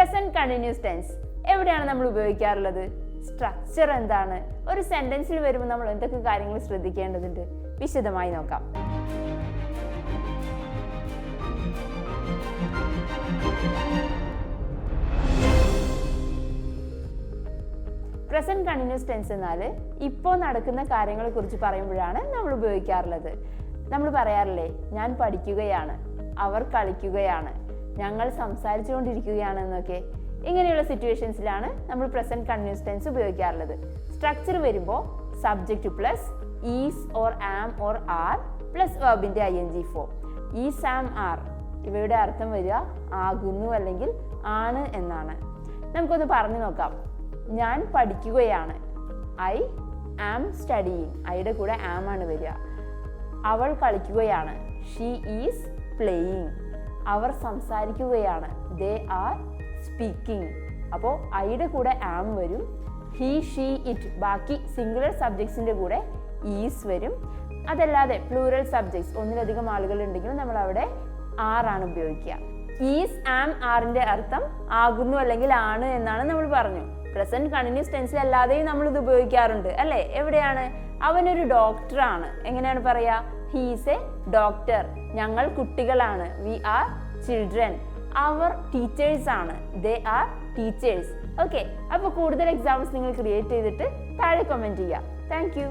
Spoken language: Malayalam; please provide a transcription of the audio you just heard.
പ്രസന്റ് കണ്ടിന്യൂസ് ടെൻസ് എവിടെയാണ് നമ്മൾ ഉപയോഗിക്കാറുള്ളത്? സ്ട്രക്ചർ എന്താണ്? ഒരു സെന്റൻസിൽ വരുമ്പോൾ നമ്മൾ എന്തൊക്കെ കാര്യങ്ങൾ ശ്രദ്ധിക്കേണ്ടതുണ്ട്? വിശദമായി നോക്കാം. പ്രസന്റ് കണ്ടിന്യൂസ് ടെൻസ് എന്നാൽ ഇപ്പോൾ നടക്കുന്ന കാര്യങ്ങളെ കുറിച്ച് പറയുമ്പോഴാണ് നമ്മൾ ഉപയോഗിക്കാറുള്ളത്. നമ്മൾ പറയാറില്ലേ, ഞാൻ പഠിക്കുകയാണ്, അവർ കളിക്കുകയാണ്, ഞങ്ങൾ സംസാരിച്ചുകൊണ്ടിരിക്കുകയാണ് എന്നൊക്കെ. ഇങ്ങനെയുള്ള സിറ്റുവേഷൻസിലാണ് നമ്മൾ പ്രസന്റ് കണ്ടിന്യൂസ് ടെൻസ് ഉപയോഗിക്കാറുള്ളത്. സ്ട്രക്ചർ വരുമ്പോൾ subject plus is or am or are plus വെർബിന്റെ ing form. Is, am, are ഇവയുടെ അർത്ഥം വരിക ആകുന്നു അല്ലെങ്കിൽ ആണ് എന്നാണ്. നമുക്കൊന്ന് പറഞ്ഞു നോക്കാം. ഞാൻ പഠിക്കുകയാണ്, ഐ ആം സ്റ്റഡിയിങ്, ഐയുടെ കൂടെ ആം ആണ് വരിക. അവൾ കളിക്കുകയാണ്, ഷീ ഈസ് പ്ലേയിങ്. അവർ സംസാരിക്കുകയാണ്, ദേ ആർ സ്പീക്കിംഗ്. അപ്പോൾ ഐയുടെ കൂടെ ആം വരും. ഹി, ഷീ, ഇറ്റ് ബാക്കി സിംഗുലർ സബ്ജക്ട്സിൻ്റെ കൂടെ ഈസ് വരും. അതല്ലാതെ പ്ലൂറൽ സബ്ജക്ട്സ് ഒന്നിലധികം ആളുകൾ ഉണ്ടെങ്കിൽ നമ്മൾ അവിടെ ആറാണ് ഉപയോഗിക്കുക. ഈസ്, ആം, ആറിൻ്റെ അർത്ഥം ആകുന്നു അല്ലെങ്കിൽ ആണ് എന്നാണ് നമ്മൾ പറഞ്ഞു. പ്രസന്റ് കണ്ടിന്യൂസ് ടെൻസിൽ അല്ലാതെയും നമ്മൾ ഇത് ഉപയോഗിക്കാറുണ്ട് അല്ലേ? എവിടെയാണ്? അവനൊരു ഡോക്ടറാണ്, എങ്ങനെയാണ് പറയാ? He is a doctor. ഞങ്ങൾ കുട്ടികളാണ്, വി ആർ ചിൽഡ്രൻ. അവർ ടീച്ചേഴ്സ് ആണ്, ദേ ആർ ടീച്ചേഴ്സ്. ഓക്കെ, അപ്പോൾ കൂടുതൽ എക്സാമ്പിൾസ് നിങ്ങൾ ക്രിയേറ്റ് ചെയ്തിട്ട് താഴെ കമൻറ്റ് ചെയ്യുക. Thank you.